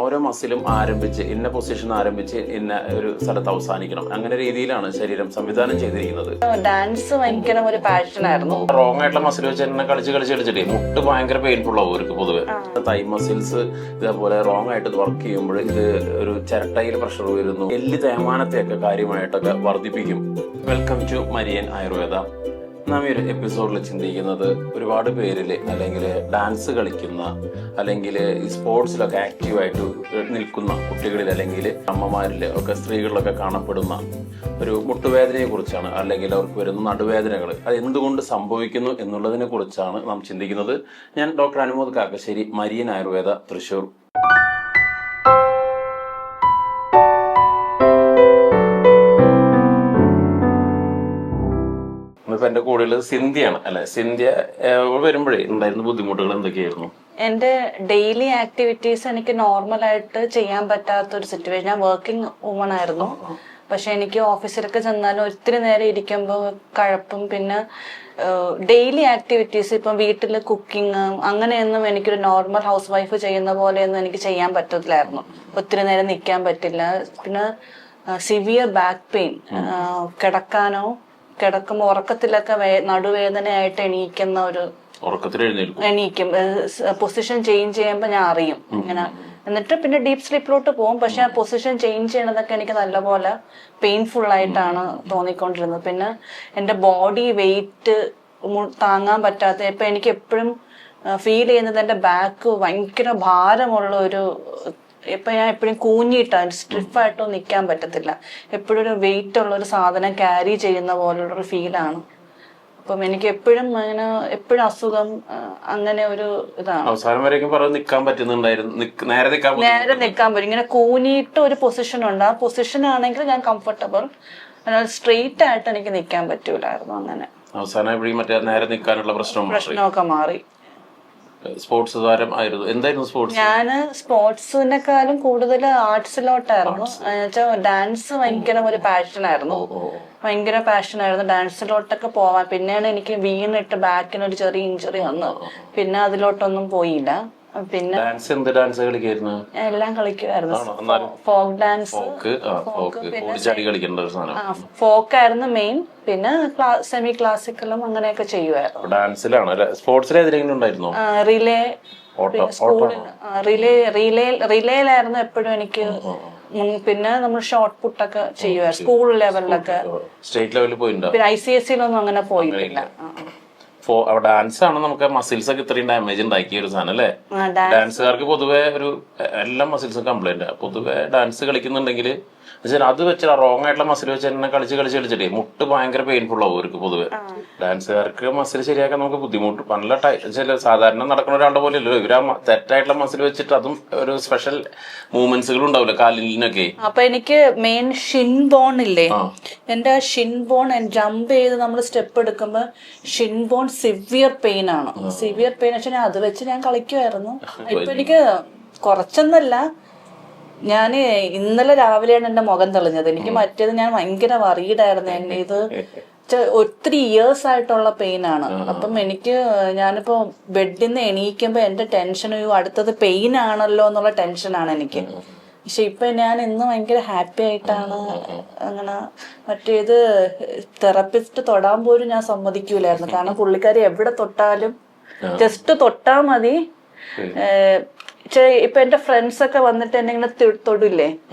ഓരോ മസിലും ആരംഭിച്ച് ഇന്ന പൊസിഷൻ ആരംഭിച്ച് ഇന്ന ഒരു സ്ഥലത്ത് അവസാനിക്കണം, അങ്ങനെ രീതിയിലാണ് ശരീരം സംവിധാനം ചെയ്തിരിക്കുന്നത്. ഡാൻസ് ഭയങ്കര ഒരു പാഷനായിരുന്നു. റോങ് ആയിട്ടുള്ള മസിൽ വെച്ച് തന്നെ കളിച്ചിട്ടേ മുട്ട് ഭയങ്കര പെയിൻഫുൾ ആവും അവർക്ക് പൊതുവെ. തൈ മസിൽസ് ഇതേപോലെ റോങ് ആയിട്ട് വർക്ക് ചെയ്യുമ്പോൾ ഇത് ഒരു ചിരട്ടയിൽ പ്രഷർ വരുന്നു, എല്ല് തേയ്മാനത്തെയൊക്കെ കാര്യമായിട്ടൊക്കെ വർദ്ധിപ്പിക്കും. Welcome to Marian Ayurveda. നാം ഈ ഒരു എപ്പിസോഡിൽ ചിന്തിക്കുന്നത് ഒരുപാട് പേരിൽ അല്ലെങ്കിൽ ഡാൻസ് കളിക്കുന്ന അല്ലെങ്കിൽ ഈ സ്പോർട്സിലൊക്കെ ആക്റ്റീവായിട്ട് നിൽക്കുന്ന കുട്ടികളിൽ അല്ലെങ്കിൽ അമ്മമാരിൽ ഒക്കെ സ്ത്രീകളിലൊക്കെ കാണപ്പെടുന്ന ഒരു മുട്ടുവേദനയെ കുറിച്ചാണ്, അല്ലെങ്കിൽ അവർക്ക് വരുന്ന നടുവേദനകൾ അത് എന്തുകൊണ്ട് സംഭവിക്കുന്നു എന്നുള്ളതിനെ കുറിച്ചാണ് നാം ചിന്തിക്കുന്നത്. ഞാൻ ഡോക്ടർ അനുമോദ് കാക്കശ്ശേരി, മരിയൻ ആയുർവേദ, തൃശ്ശൂർ. ഇപ്പൊ എന്റെ കൂടെയുള്ളത് സിന്ധ്യയാണ്. അല്ലെ സിന്ധ്യ, വരുമ്പോഴേ ഉണ്ടായിരുന്ന ബുദ്ധിമുട്ടുകൾ എന്തൊക്കെയായിരുന്നു? എന്റെ ഡെയിലി ആക്ടിവിറ്റീസ് എനിക്ക് നോർമലായിട്ട് ചെയ്യാൻ പറ്റാത്തൊരു സിറ്റുവേഷൻ. ഞാൻ വർക്കിംഗ് വുമൺ ആയിരുന്നു. പക്ഷെ എനിക്ക് ഓഫീസിലൊക്കെ ചെന്നാലും ഒത്തിരി നേരം ഇരിക്കുമ്പോൾ കഴപ്പും, പിന്നെ ഡെയിലി ആക്ടിവിറ്റീസ് ഇപ്പം വീട്ടിൽ കുക്കിങ് അങ്ങനെയൊന്നും എനിക്കൊരു നോർമൽ ഹൗസ് വൈഫ് ചെയ്യുന്ന പോലെയൊന്നും എനിക്ക് ചെയ്യാൻ പറ്റത്തില്ലായിരുന്നു. ഒത്തിരി നേരം നിൽക്കാൻ പറ്റില്ല. പിന്നെ സിവിയർ ബാക്ക് പെയിൻ, കിടക്കുമ്പോൾ ഉറക്കത്തിലൊക്കെ നടുവേദനയായിട്ട് എണീക്കും. പൊസിഷൻ ചേഞ്ച് ചെയ്യുമ്പോൾ ഞാൻ അറിയും ഇങ്ങനെ. എന്നിട്ട് പിന്നെ ഡീപ് സ്ലീപ്പിലോട്ട് പോകും. പക്ഷെ ആ പൊസിഷൻ ചേഞ്ച് ചെയ്യണതൊക്കെ എനിക്ക് നല്ലപോലെ പെയിൻഫുൾ ആയിട്ടാണ് തോന്നിക്കൊണ്ടിരുന്നത്. പിന്നെ എൻ്റെ ബോഡി വെയിറ്റ് താങ്ങാൻ പറ്റാത്ത, ഇപ്പൊ എനിക്ക് എപ്പോഴും ഫീൽ ചെയ്യുന്നത് എൻ്റെ ബാക്ക് ഭയങ്കര ഭാരമുള്ള ഒരു, ഇപ്പൊ ഞാൻ എപ്പോഴും കൂഞ്ഞിട്ടാണ്, സ്റ്റിഫായിട്ടോ നിൽക്കാൻ പറ്റത്തില്ല. എപ്പോഴും ഒരു വെയിറ്റ് ഉള്ള ഒരു സാധനം ക്യാരി ചെയ്യുന്ന പോലുള്ളൊരു ഫീലാണ്. അപ്പം എനിക്ക് എപ്പോഴും അങ്ങനെ എപ്പോഴും അസുഖം, അങ്ങനെ ഒരു ഇതാണ്. അവസാനം വരെയൊക്കെ നിൽക്കാൻ പറ്റുന്നുണ്ടായിരുന്നു, നേരെ നിൽക്കാൻ പറ്റും. ഇങ്ങനെ കൂനിയിട്ട് ഒരു പൊസിഷൻ ഉണ്ട്. ആ പൊസിഷൻ ആണെങ്കിൽ ഞാൻ കംഫർട്ടബിൾ, സ്ട്രെയിറ്റ് ആയിട്ട് എനിക്ക് നിൽക്കാൻ പറ്റൂലായിരുന്നു. അങ്ങനെ അവസാനം നേരെ നിൽക്കാനുള്ള പ്രശ്നമൊക്കെ മാറി. സ്പോർട്സ് താരം ആയിരുന്നു. എന്തായിരുന്നു സ്പോർട്സ്? ഞാന് സ്പോർട്സിനെക്കാളും കൂടുതൽ ആർട്സിലോട്ടായിരുന്നു. ഡാൻസ് ഭയങ്കര ഒരു പാഷനായിരുന്നു. ഡാൻസിലോട്ടൊക്കെ പോവാൻ. പിന്നെയാണ് എനിക്ക് വീണിട്ട് ബാക്കിനൊരു ചെറിയ ഇഞ്ചുറി വന്നു. പിന്നെ അതിലോട്ടൊന്നും പോയില്ല. പിന്നെ എല്ലാം കളിക്കുമായിരുന്നു. ഫോക്ക് ഡാൻസ്, ഫോക്കായിരുന്നു മെയിൻ. പിന്നെ സെമി ക്ലാസിക്കലും അങ്ങനെയൊക്കെ ചെയ്യുമായിരുന്നു. റിലേയിലായിരുന്നു എപ്പോഴും എനിക്ക്. പിന്നെ നമ്മൾ ഷോർട്ട് പുട്ടൊക്കെ ചെയ്യുമായിരുന്നു സ്കൂൾ ലെവലിലൊക്കെ. സ്റ്റേറ്റ് ലെവലിൽ പോയിട്ടുണ്ട്. പിന്നെ ICSE ഒന്നും അങ്ങനെ പോയിട്ടില്ല. ഡാൻസ് ആണ് നമുക്ക് മസിൽസ് ഒക്കെ ഇത്രയും ഡാമേജ് ഉണ്ടാക്കിയ ഒരു സാധനം അല്ലേ? ഡാൻസുകാർക്ക് പൊതുവെ എല്ലാ മസിൽസും കംപ്ലൈന്റ്. പൊതുവെ ഡാൻസ് കളിക്കുന്നുണ്ടെങ്കിൽ അത് വെച്ചാൽ റോങ് ആയിട്ടുള്ള മസിൽ വെച്ച് തന്നെ കളിച്ചിട്ടേ മുട്ട് ഭയങ്കര പെയിൻഫുൾ ആവും അവർക്ക്. പൊതുവെ ഡാൻസുകാർക്ക് മസിൽ ശരിയാക്കാൻ നമുക്ക് ബുദ്ധിമുട്ട്. ചില സാധാരണ നടക്കുന്ന ഒരാളുടെ പോലെ അല്ലല്ലോ ഇവര് തെറ്റായിട്ടുള്ള മസിൽ വെച്ചിട്ട്, അതും ഒരു സ്പെഷ്യൽ മൂവ്മെന്റ്സുകൾ ഉണ്ടാവില്ല കാലിനൊക്കെ. അപ്പൊ എനിക്ക് മെയിൻ ഷിൻ ബോൺ ഇല്ലേ, എന്റെ ഷിൻ ബോൺ ജമ്പ് ചെയ്ത് നമ്മൾ സ്റ്റെപ്പ് എടുക്കുമ്പോ ഷിൻ ബോൺ സിവിയർ പെയിൻ ആണ്. സിവിയർ പെയിൻ വെച്ചാൽ അത് വെച്ച് ഞാൻ കളിക്കുമായിരുന്നു. ഇപ്പൊ എനിക്ക് കുറച്ചൊന്നല്ല, ഞാൻ ഇന്നലെ രാവിലെയാണ് എന്റെ മുഖം തെളിഞ്ഞത്. എനിക്ക് മറ്റേത് ഞാൻ ഭയങ്കര വറീഡായിരുന്നു. എന്നെ ഇത് ഒത്തിരി ഇയേഴ്സ് ആയിട്ടുള്ള പെയിൻ ആണ്. അപ്പം ഞാനിപ്പോ ബെഡിൽ നിന്ന് എണീക്കുമ്പോ എന്റെ ടെൻഷൻ അടുത്തത് പെയിൻ ആണല്ലോ എന്നുള്ള ടെൻഷനാണ് എനിക്ക്. പക്ഷെ ഇപ്പൊ ഞാൻ ഇന്ന് ഭയങ്കര ഹാപ്പി ആയിട്ടാണ്. അങ്ങനെ മറ്റേത് തെറപ്പിസ്റ്റ് തൊടാൻ പോലും ഞാൻ സമ്മതിക്കൂലായിരുന്നു. കാരണം പുള്ളിക്കാരി എവിടെ തൊട്ടാലും ജസ്റ്റ് തൊട്ടാ മതി. ഇപ്പൊ എന്റെ ഫ്രണ്ട്സ് ഒക്കെ വന്നിട്ട് എന്നെ ഇങ്ങനെ തൊടില്ലേ,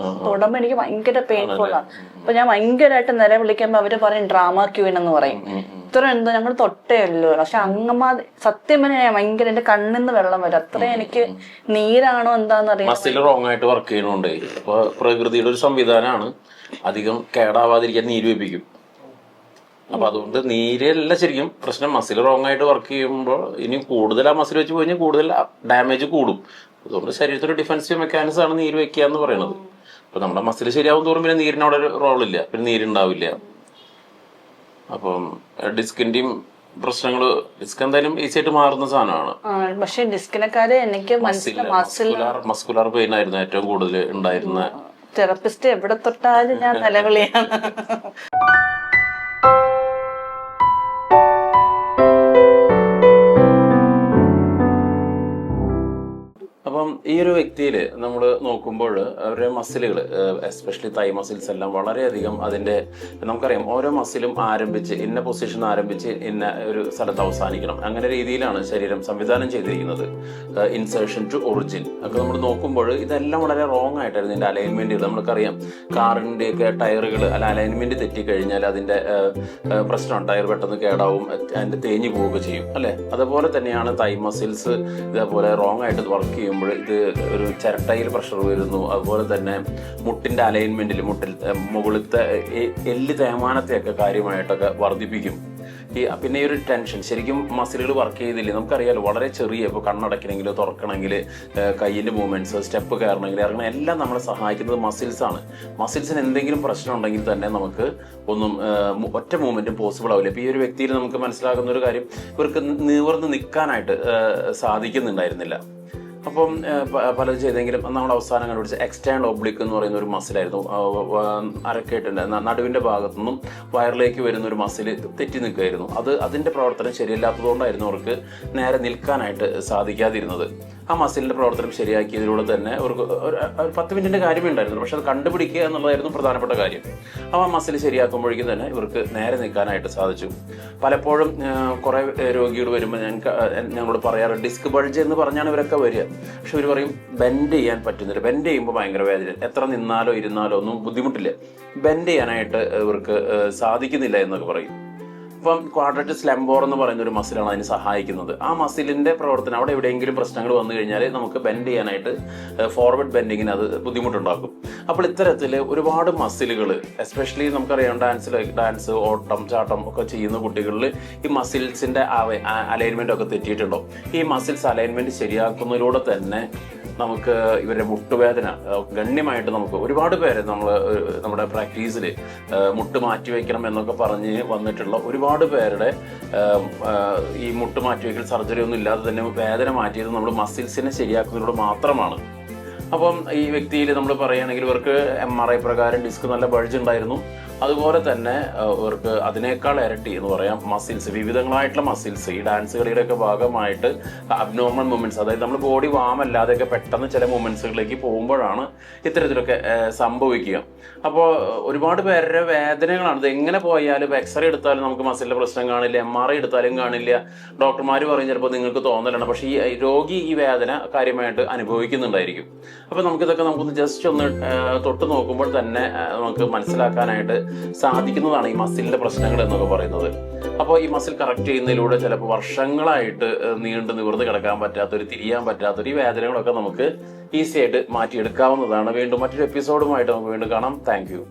തൊടുമ്പോ എനിക്ക് ഭയങ്കര പെയിൻഫുൾ ആണ്. അപ്പൊ ഞാൻ ഭയങ്കരമായിട്ട് നിലവിളിക്കുമ്പോ അവര് പറയും ഡ്രാമ ക്യൂൻ എന്ന് പറയും. ഇത്ര എന്തോ ഞങ്ങൾ തൊട്ടേ ഉള്ളൂ. പക്ഷെ അങ്ങമ്മ സത്യം പറഞ്ഞാൽ ഞാൻ ഭയങ്കര, എന്റെ കണ്ണിന്ന് വെള്ളം വരും. അത്രയും എനിക്ക് നീരാണോ എന്താന്ന് അറിയാം. മസിൽ റോങ് ആയിട്ട് വർക്ക് ചെയ്യണോണ്ടേ. അപ്പൊ പ്രകൃതിയുടെ ഒരു സംവിധാനമാണ്, അധികം കേടാവാതിരിക്കാൻ നീര് വെപ്പിക്കും. അപ്പൊ അതുകൊണ്ട് നീരല്ല ശരിക്കും പ്രശ്നം. മസിൽ റോങ് ആയിട്ട് വർക്ക് ചെയ്യുമ്പോൾ ഇനി കൂടുതൽ ആ മസിൽ വെച്ച് കഴിഞ്ഞാൽ കൂടുതൽ ഡാമേജ് കൂടും. അതുകൊണ്ട് ശരീരത്തിൻ്റെ ഡിഫൻസീവ് മെക്കാനിസം ആണ് നീര് വെക്കുക എന്ന് പറയുന്നത്. അപ്പൊ നമ്മുടെ മസിൽ ശരിയാവും തോറും പിന്നെ നീരിന് അവിടെ ഒരു റോളില്ല, പിന്നെ നീരുണ്ടാവില്ല. അപ്പം ഡിസ്കിന്റെയും പ്രശ്നങ്ങള്, ഡിസ്ക് എന്തായാലും ഈസി ആയിട്ട് മാറുന്ന സാധനമാണ്. പക്ഷെ ഡിസ്കിനെക്കാര് എനിക്ക് മസ്കുലാർ പെയിൻ ആയിരുന്നു ഏറ്റവും കൂടുതൽ ഉണ്ടായിരുന്ന. തെറപ്പിസ്റ്റ് എവിടെ തൊട്ടാലും ഞാൻ നിലവിളിയാണ്. അപ്പം ഈ ഒരു വ്യക്തിയിൽ നമ്മൾ നോക്കുമ്പോൾ അവരുടെ മസിലുകൾ, എസ്പെഷ്യലി തൈ മസിൽസ് എല്ലാം വളരെയധികം അതിൻ്റെ, നമുക്കറിയാം ഓരോ മസിലും ആരംഭിച്ച് ഇന്ന പൊസിഷൻ ആരംഭിച്ച് ഇന്ന ഒരു സ്ഥലത്ത് അവസാനിക്കണം, അങ്ങനെ രീതിയിലാണ് ശരീരം സംവിധാനം ചെയ്തിരിക്കുന്നത്. ഇൻസേർഷൻ ടു ഒറിജിൻ ഒക്കെ നമ്മൾ നോക്കുമ്പോൾ ഇതെല്ലാം വളരെ റോങ് ആയിട്ടായിരുന്നു ഇതിൻ്റെ അലൈൻമെൻറ്റുകൾ. നമുക്കറിയാം കാറിൻ്റെയൊക്കെ ടയറുകൾ അലൈൻമെൻറ്റ് തെറ്റിക്കഴിഞ്ഞാൽ അതിൻ്റെ പ്രശ്നമാണ്, ടയർ പെട്ടെന്ന് കേടാവും, അതിൻ്റെ തേഞ്ഞു പോവുക ചെയ്യും അല്ലേ. അതുപോലെ തന്നെയാണ് തൈ മസിൽസ് ഇതേപോലെ റോങ് ആയിട്ട് വർക്ക് ചെയ്യുമ്പോൾ ഇത് ഒരു ചിരട്ടയിൽ പ്രഷർ വരുന്നു. അതുപോലെ തന്നെ മുട്ടിൻ്റെ അലൈൻമെൻറ്റിൽ മുകളിലത്തെ എല്ല് തേയ്മാനത്തെയൊക്കെ കാര്യമായിട്ടൊക്കെ വർദ്ധിപ്പിക്കും. പിന്നെ ഈ ഒരു ടെൻഷൻ ശരിക്കും മസിലുകൾ വർക്ക് ചെയ്തില്ലേ നമുക്കറിയാലോ, വളരെ ചെറിയ ഇപ്പോൾ കണ്ണടയ്ക്കണമെങ്കിൽ തുറക്കണമെങ്കിൽ കയ്യിൻ്റെ മൂവ്മെൻറ്റ്സ്, സ്റ്റെപ്പ് കയറണമെങ്കിൽ ഇറങ്ങണം, എല്ലാം നമ്മളെ സഹായിക്കുന്നത് മസിൽസാണ്. മസിൽസിന് എന്തെങ്കിലും പ്രശ്നം ഉണ്ടെങ്കിൽ തന്നെ നമുക്ക് ഒന്നും ഒറ്റ മൂവ്മെൻറ്റും പോസിബിൾ ആവില്ല. ഇപ്പോൾ ഈ ഒരു വ്യക്തിയിൽ നമുക്ക് മനസ്സിലാകുന്ന ഒരു കാര്യം, ഇവർക്ക് നിവർന്ന് നിൽക്കാനായിട്ട് സാധിക്കുന്നുണ്ടായിരുന്നില്ല. അപ്പം പലത് ചെയ്തെങ്കിലും നമ്മൾ അവസാനം കണ്ടുപിടിച്ച എക്സ്റ്റേണൽ ഒബ്ലിക്ക് എന്ന് പറയുന്ന ഒരു മസിലായിരുന്നു. അരക്കേട്ടിൻ്റെ നടുവിൻ്റെ ഭാഗത്തു നിന്നും വയറിലേക്ക് വരുന്ന ഒരു മസിൽ തെറ്റി നിൽക്കുമായിരുന്നു. അതിൻ്റെ പ്രവർത്തനം ശരിയല്ലാത്തതുകൊണ്ടായിരുന്നു അവർക്ക് നേരെ നിൽക്കാനായിട്ട് സാധിക്കാതിരുന്നത്. ആ മസിലിൻ്റെ പ്രവർത്തനം ശരിയാക്കിയതിലൂടെ തന്നെ അവർക്ക് ഒരു 10 മിനിറ്റിൻ്റെ കാര്യമേ ഉണ്ടായിരുന്നു, പക്ഷെ അത് കണ്ടുപിടിക്കുക എന്നുള്ളതായിരുന്നു പ്രധാനപ്പെട്ട കാര്യം. അപ്പോൾ ആ മസിൽ ശരിയാക്കുമ്പോഴേക്കും തന്നെ ഇവർക്ക് നേരെ നിൽക്കാനായിട്ട് സാധിച്ചു. പലപ്പോഴും കുറേ രോഗികൾ വരുമ്പോൾ ഞങ്ങളോട് പറയാറ് ഡിസ്ക് ബൾജ് എന്ന് പറഞ്ഞാണ് ഇവരൊക്കെ വരിക. പക്ഷെ ഇവർ പറയും ബെൻഡ് ചെയ്യാൻ പറ്റുന്നില്ല, ബെൻഡ് ചെയ്യുമ്പോൾ ഭയങ്കര വേദന, എത്ര നിന്നാലോ ഇരുന്നാലോ ഒന്നും ബുദ്ധിമുട്ടില്ല, ബെൻഡ് ചെയ്യാനായിട്ട് ഇവർക്ക് സാധിക്കുന്നില്ല എന്നൊക്കെ പറയും. ഇപ്പം ക്വാഡ്രാറ്റിസ് ലംബോർ എന്ന് പറയുന്ന ഒരു മസിലാണ് അതിന് സഹായിക്കുന്നത്. ആ മസിലിൻ്റെ പ്രവർത്തനം അവിടെ എവിടെയെങ്കിലും പ്രശ്നങ്ങൾ വന്നു കഴിഞ്ഞാൽ നമുക്ക് ബെൻഡ് ചെയ്യാനായിട്ട് ഫോർവേഡ് ബെൻഡിങ്ങിന് അത് ബുദ്ധിമുട്ടുണ്ടാക്കും. അപ്പോൾ ഇത്തരത്തിൽ ഒരുപാട് മസിലുകൾ, എസ്പെഷ്യലി നമുക്കറിയാം ഡാൻസ് ഓട്ടം ചാട്ടം ഒക്കെ ചെയ്യുന്ന കുട്ടികളിൽ ഈ മസിൽസിൻ്റെ അലൈൻമെൻ്റ് ഒക്കെ തെറ്റിയിട്ടുണ്ടോ. ഈ മസിൽസ് അലൈൻമെൻറ്റ് ശരിയാക്കുന്നതിലൂടെ തന്നെ നമുക്ക് ഇവരുടെ മുട്ടുവേദന ഗണ്യമായിട്ട് നമുക്ക് ഒരുപാട് പേര് നമ്മുടെ പ്രാക്ടീസിൽ മുട്ട് മാറ്റി വയ്ക്കണം എന്നൊക്കെ പറഞ്ഞ് വന്നിട്ടുള്ള ഒരുപാട് പേരുടെ ഈ മുട്ട് മാറ്റിവെക്കൽ സർജറി ഒന്നും ഇല്ലാതെ തന്നെ വേദന മാറ്റിയത് നമ്മൾ മസിൽസിനെ ശരിയാക്കുന്നതിലൂടെ മാത്രമാണ്. അപ്പം ഈ വ്യക്തിയിൽ നമ്മൾ പറയുകയാണെങ്കിൽ ഇവർക്ക് MRI പ്രകാരം ഡിസ്ക് നല്ല ബൾജ് ഉണ്ടായിരുന്നു. അതുപോലെ തന്നെ ഇവർക്ക് അതിനേക്കാൾ ഇരട്ടി എന്ന് പറയാം മസിൽസ്, വിവിധങ്ങളായിട്ടുള്ള മസിൽസ് ഈ ഡാൻസ് കളിയുടെയൊക്കെ ഭാഗമായിട്ട് അബ്നോർമൽ മൂവ്മെൻറ്റ്സ്, അതായത് നമ്മൾ ബോഡി വാമല്ലാതെയൊക്കെ പെട്ടെന്ന് ചില മൂവ്മെൻറ്റ്സുകളിലേക്ക് പോകുമ്പോഴാണ് ഇത്തരത്തിലൊക്കെ സംഭവിക്കുക. അപ്പോൾ ഒരുപാട് പേരുടെ വേദനകളാണ്. ഇത് എങ്ങനെ പോയാലും എക്സ്റേ എടുത്താലും നമുക്ക് മസിലിൻ്റെ പ്രശ്നം കാണില്ല, MRI എടുത്താലും കാണില്ല. ഡോക്ടർമാർ പറയും ചിലപ്പോൾ നിങ്ങൾക്ക് തോന്നലാണ്, പക്ഷേ ഈ രോഗി ഈ വേദന കാര്യമായിട്ട് അനുഭവിക്കുന്നുണ്ടായിരിക്കും. അപ്പോൾ നമുക്കൊന്ന് ജസ്റ്റ് ഒന്ന് തൊട്ട് നോക്കുമ്പോൾ തന്നെ നമുക്ക് മനസ്സിലാക്കാനായിട്ട് സാധിക്കുന്നതാണ് ഈ മസിലിൻ്റെ പ്രശ്നങ്ങൾ എന്നൊക്കെ പറയുന്നത്. അപ്പോൾ ഈ മസിൽ കറക്റ്റ് ചെയ്യുന്നതിലൂടെ ചിലപ്പോൾ വർഷങ്ങളായിട്ട് നീണ്ടു നിവർന്ന് കിടക്കാൻ പറ്റാത്തൊരു, തിരിയാൻ പറ്റാത്തൊരു ഈ വേദനകളൊക്കെ നമുക്ക് ഈസി ആയിട്ട് മാറ്റിയെടുക്കാവുന്നതാണ്. വീണ്ടും മറ്റൊരു എപ്പിസോഡുമായിട്ട് നമുക്ക് വീണ്ടും കാണാം. Thank you.